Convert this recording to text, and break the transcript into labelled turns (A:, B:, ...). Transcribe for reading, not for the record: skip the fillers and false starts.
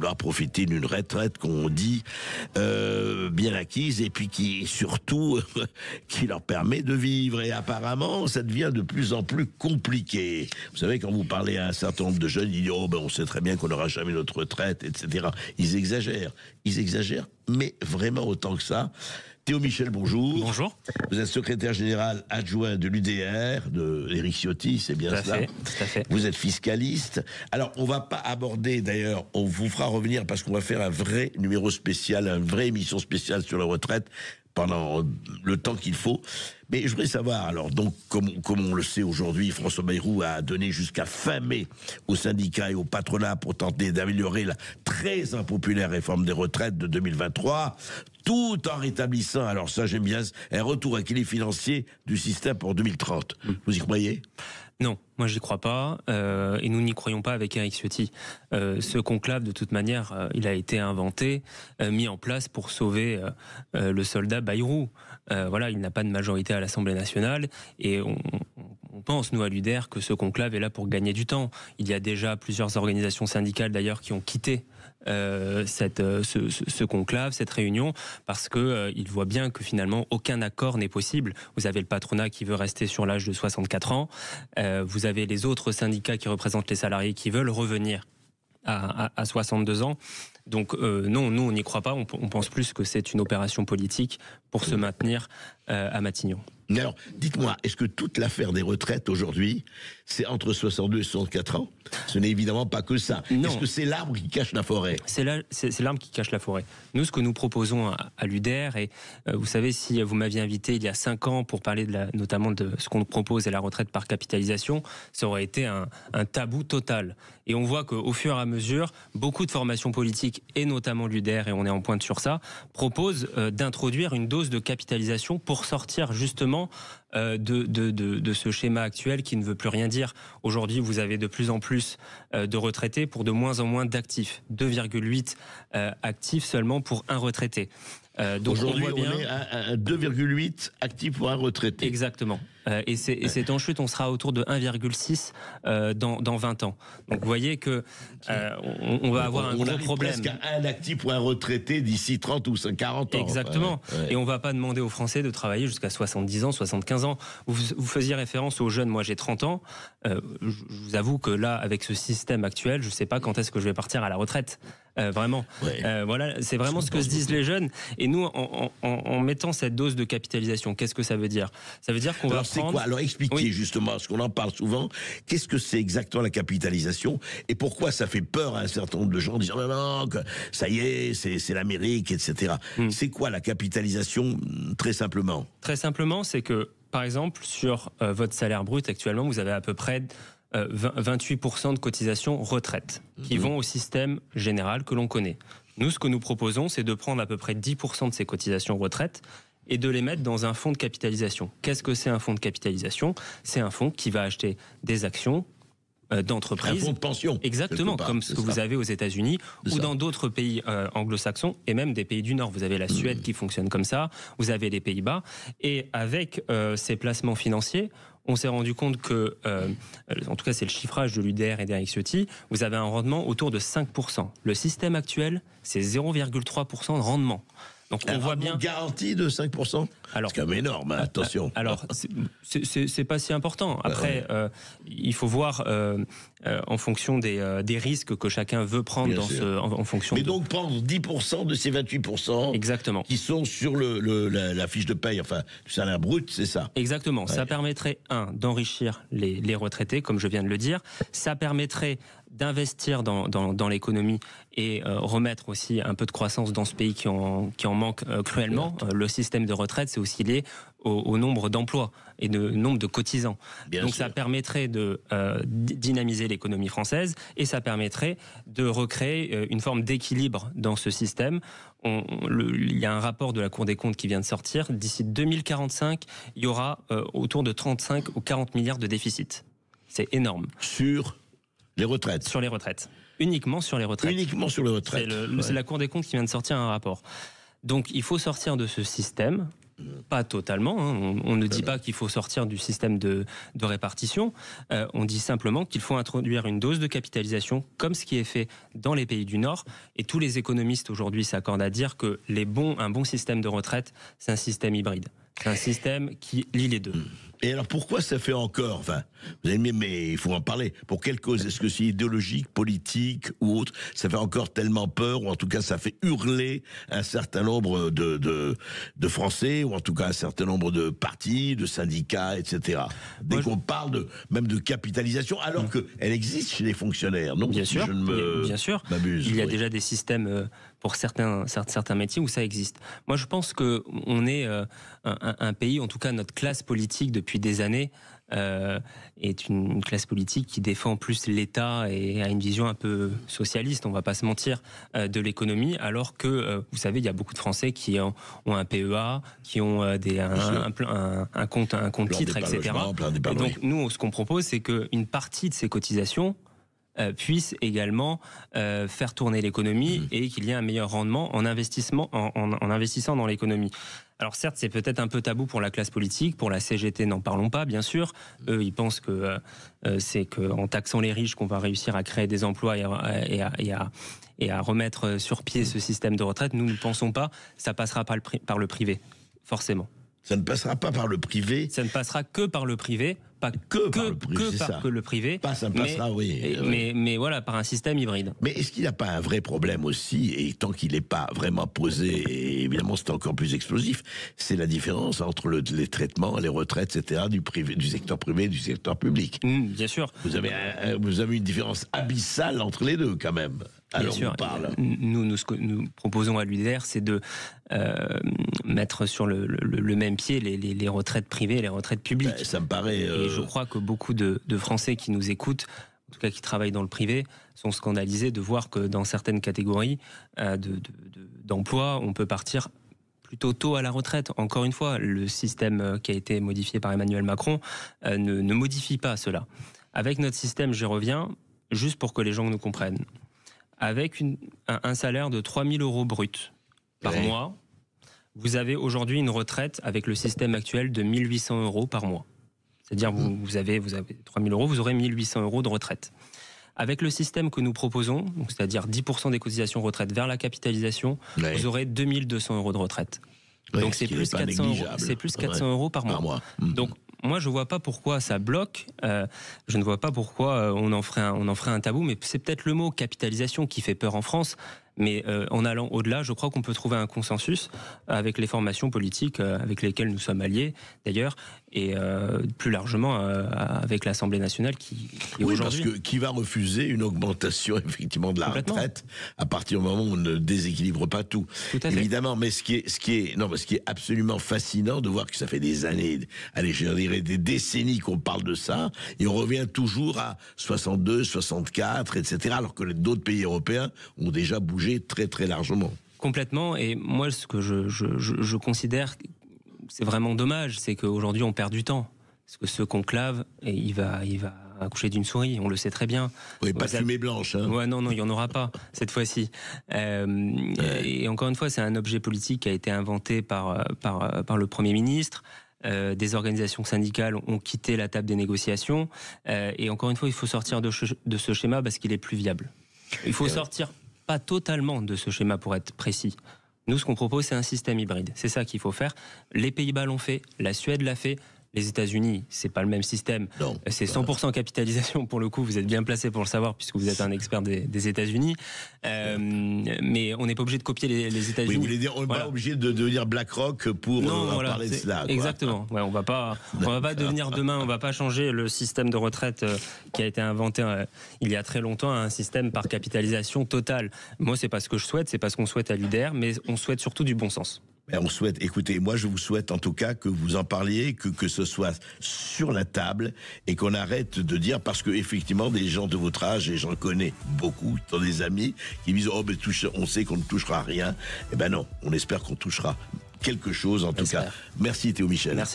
A: vouloir profiter d'une retraite qu'on dit bien acquise et puis qui surtout qui leur permet de vivre. Et apparemment, ça devient de plus en plus compliqué. Vous savez, quand vous parlez à un certain nombre de jeunes, ils disent on sait très bien qu'on n'aura jamais notre retraite, etc. Ils exagèrent, mais vraiment autant que ça. Théo Michel, bonjour.
B: Bonjour.
A: Vous êtes secrétaire général adjoint de l'UDR, de Éric Ciotti, c'est bien ça.
B: Tout à fait.
A: Vous êtes fiscaliste. Alors, on va pas aborder, d'ailleurs, on vous fera revenir parce qu'on va faire un vrai numéro spécial, une vraie émission spéciale sur la retraite pendant le temps qu'il faut. Mais je voudrais savoir, alors, donc, comme on le sait aujourd'hui, François Bayrou a donné jusqu'à fin mai aux syndicats et au patronat pour tenter d'améliorer la très impopulaire réforme des retraites de 2023, tout en rétablissant, alors ça j'aime bien, un retour à l'équilibre financier du système pour 2030. Vous y croyez ?
B: Non, moi j'y crois pas, et nous n'y croyons pas avec Éric Ciotti. Ce conclave, de toute manière, il a été inventé, mis en place pour sauver le soldat Bayrou. Voilà, il n'a pas de majorité à l'Assemblée nationale, et on pense, nous, à l'UDR, que ce conclave est là pour gagner du temps. Il y a déjà plusieurs organisations syndicales, d'ailleurs, qui ont quitté ce conclave, cette réunion, parce que ils voient bien que finalement aucun accord n'est possible. Vous avez le patronat qui veut rester sur l'âge de 64 ans, vous avez les autres syndicats qui représentent les salariés qui veulent revenir à 62 ans. Donc non, nous on n'y croit pas, on pense plus que c'est une opération politique pour se maintenir à Matignon.
A: Alors, dites-moi, est-ce que toute l'affaire des retraites aujourd'hui, c'est entre 62 et 64 ans ? Ce n'est évidemment pas que ça.
B: Non.
A: Est-ce que c'est l'arbre qui cache la forêt ?
B: C'est l'arbre qui cache la forêt. Nous, ce que nous proposons à l'UDR, et vous savez, si vous m'aviez invité il y a 5 ans pour parler notamment de ce qu'on propose et la retraite par capitalisation, ça aurait été un tabou total. Et on voit qu'au fur et à mesure, beaucoup de formations politiques, et notamment l'UDR, et on est en pointe sur ça, proposent d'introduire une dose de capitalisation pour sortir justement de ce schéma actuel qui ne veut plus rien dire. Aujourd'hui, vous avez de plus en plus de retraités pour de moins en moins d'actifs. 2,8 actifs seulement pour un retraité. Donc
A: aujourd'hui, on est à 2,8 actifs pour un retraité.
B: Exactement. Et c'est en chute, on sera autour de 1,6 dans 20 ans. Donc vous voyez que on va avoir un gros problème.
A: Presque à un actif pour un retraité d'ici 30 ou 40 ans.
B: Exactement. Et on va pas demander aux Français de travailler jusqu'à 70 ans, 75 ans. Vous faisiez référence aux jeunes, moi j'ai 30 ans. Je vous avoue que là, avec ce système actuel, je sais pas quand est-ce que je vais partir à la retraite. Vraiment. Ouais. Voilà, c'est vraiment ce que se disent les jeunes. Et nous, en mettant cette dose de capitalisation, qu'est-ce que ça veut dire ? Ça veut dire qu'on va
A: prendre... quoi ? Alors expliquez justement, parce qu'on en parle souvent, qu'est-ce que c'est exactement la capitalisation et pourquoi ça fait peur à un certain nombre de gens en disant non, que ça y est, c'est l'Amérique, etc. C'est quoi la capitalisation, très simplement ?
B: Très simplement, c'est que, par exemple, sur votre salaire brut actuellement, vous avez à peu près 28% de cotisations retraite qui vont au système général que l'on connaît. Nous, ce que nous proposons, c'est de prendre à peu près 10% de ces cotisations retraite et de les mettre dans un fonds de capitalisation. Qu'est-ce que c'est un fonds de capitalisation ? C'est un fonds qui va acheter des actions d'entreprise.
A: Un fonds de pension.
B: Exactement, comme ce que vous avez aux États-Unis ou dans d'autres pays anglo-saxons et même des pays du Nord. Vous avez la Suède qui fonctionne comme ça, vous avez les Pays-Bas. Et avec ces placements financiers, on s'est rendu compte que, en tout cas c'est le chiffrage de l'UDR et d'Éric Ciotti, vous avez un rendement autour de 5%. Le système actuel, c'est 0,3% de rendement. Donc on voit bien.
A: Garantie de 5%. Alors, c'est quand même énorme, attention.
B: Alors, c'est pas si important. Après, il faut voir en fonction des risques que chacun veut prendre en fonction.
A: Mais donc prendre 10% de ces 28%.
B: Exactement.
A: Qui sont sur la fiche de paye, enfin, du salaire brut, c'est ça.
B: Exactement. Ça permettrait, d'enrichir les retraités, comme je viens de le dire. Ça permettrait d'investir dans l'économie et remettre aussi un peu de croissance dans ce pays qui en manque cruellement. Le système de retraite, c'est aussi lié au nombre d'emplois et de nombre de cotisants. Donc ça permettrait de dynamiser l'économie française et ça permettrait de recréer une forme d'équilibre dans ce système. Il y a un rapport de la Cour des comptes qui vient de sortir. D'ici 2045, il y aura autour de 35 ou 40 milliards de déficit. C'est énorme.
A: Sur les retraites.
B: Sur les retraites. Uniquement sur les retraites.
A: Uniquement sur les retraites.
B: C'est la Cour des comptes qui vient de sortir un rapport. Donc il faut sortir de ce système Pas totalement, hein. On ne dit pas qu'il faut sortir du système de répartition. On dit simplement qu'il faut introduire une dose de capitalisation, comme ce qui est fait dans les pays du Nord. Et tous les économistes aujourd'hui s'accordent à dire que un bon système de retraite, c'est un système hybride. C'est un système qui lie les deux.
A: Et alors pourquoi ça fait encore, enfin, vous allez me dire, mais il faut en parler. Pour quelle cause? Est-ce que c'est idéologique, politique ou autre? Ça fait encore tellement peur, ou en tout cas ça fait hurler un certain nombre de Français, ou en tout cas un certain nombre de partis, de syndicats, etc. Dès qu'on parle même de capitalisation, alors qu'elle existe chez les fonctionnaires, non?
B: Bien sûr, bien sûr. Il y a déjà des systèmes pour certains métiers où ça existe. Moi, je pense que on est un pays, en tout cas notre classe politique depuis des années, est une classe politique qui défend plus l'État et a une vision un peu socialiste, on va pas se mentir, de l'économie, alors que, vous savez, il y a beaucoup de Français qui ont un PEA, qui ont un compte titre, etc. Et donc, nous, ce qu'on propose, c'est qu'une partie de ces cotisations puisse également faire tourner l'économie et qu'il y ait un meilleur rendement en investissant dans l'économie. Alors certes, c'est peut-être un peu tabou pour la classe politique, pour la CGT, n'en parlons pas, bien sûr. Eux, ils pensent que c'est qu'en taxant les riches qu'on va réussir à créer des emplois et à remettre sur pied ce système de retraite. Nous ne pensons pas. Ça passera par le privé, forcément.
A: Ça ne passera pas par le privé.
B: Ça ne passera que par le privé, pas que par le privé.
A: Ça passera,
B: mais voilà, par un système hybride.
A: Mais est-ce qu'il n'y a pas un vrai problème aussi, et tant qu'il n'est pas vraiment posé, et évidemment c'est encore plus explosif, c'est la différence entre les traitements, les retraites, etc., du secteur privé et du secteur public.
B: Bien sûr.
A: Vous avez une différence abyssale entre les deux, quand même. Alors,
B: bien sûr. Nous, ce que nous proposons à l'UDR, c'est de mettre sur le même pied les retraites privées et les retraites publiques.
A: Ça me paraît...
B: Et je crois que beaucoup de Français qui nous écoutent, en tout cas qui travaillent dans le privé, sont scandalisés de voir que dans certaines catégories d'emploi, on peut partir plutôt tôt à la retraite. Encore une fois, le système qui a été modifié par Emmanuel Macron ne modifie pas cela. Avec notre système, j'y reviens, juste pour que les gens nous comprennent. Avec un salaire de 3 000 € brut par mois, vous avez aujourd'hui une retraite avec le système actuel de 1 800 € par mois. C'est-à-dire vous avez 3 000 €, vous aurez 1 800 € de retraite. Avec le système que nous proposons, c'est-à-dire 10% des cotisations retraite vers la capitalisation, vous aurez 2 200 € de retraite. Donc c'est plus 400 €. C'est plus 400 € par mois. Donc moi, je vois pas pourquoi ça bloque. Je ne vois pas pourquoi on en ferait un tabou. Mais c'est peut-être le mot capitalisation qui fait peur en France. Mais en allant au-delà, je crois qu'on peut trouver un consensus avec les formations politiques avec lesquelles nous sommes alliés, d'ailleurs, et plus largement avec l'Assemblée nationale qui aujourd'hui...
A: parce que qui va refuser une augmentation effectivement de la retraite à partir du moment où on ne déséquilibre pas tout.
B: Tout à fait.
A: Évidemment, mais ce qui est absolument fascinant de voir que ça fait des années, allez, je dirais des décennies qu'on parle de ça, et on revient toujours à 62, 64, etc., alors que d'autres pays européens ont déjà bougé très très largement.
B: Complètement, et moi ce que je considère, c'est vraiment dommage, c'est qu'aujourd'hui on perd du temps. Parce que ce conclave, il va accoucher d'une souris, on le sait très bien.
A: Oui, pas de fumée blanche. Hein.
B: Ouais, non, il n'y en aura pas cette fois-ci. Et encore une fois, c'est un objet politique qui a été inventé par le Premier ministre. Des organisations syndicales ont quitté la table des négociations. Et encore une fois, il faut sortir de ce schéma parce qu'il est plus viable. Il faut sortir pas totalement de ce schéma pour être précis. Nous, ce qu'on propose, c'est un système hybride. C'est ça qu'il faut faire. Les Pays-Bas l'ont fait, la Suède l'a fait. Les États-Unis, c'est pas le même système. C'est 100% capitalisation pour le coup. Vous êtes bien placé pour le savoir puisque vous êtes un expert des États-Unis. Mais on n'est pas obligé de copier les États-Unis.
A: Oui, vous voulez dire, on n'est pas obligé de devenir BlackRock pour parler de cela. Quoi.
B: Exactement. Ouais, on va pas devenir demain. On va pas changer le système de retraite qui a été inventé il y a très longtemps à un système par capitalisation totale. Moi, c'est pas ce que je souhaite. C'est pas ce qu'on souhaite à l'UDR, mais on souhaite surtout du bon sens.
A: On souhaite, écoutez, moi je vous souhaite en tout cas que vous en parliez, que ce soit sur la table et qu'on arrête de dire, parce que effectivement des gens de votre âge, et j'en connais beaucoup, dans des amis, qui me disent oh ben on sait qu'on ne touchera à rien. Eh ben non, on espère qu'on touchera quelque chose en tout cas. Merci Théo Michel.
B: Merci.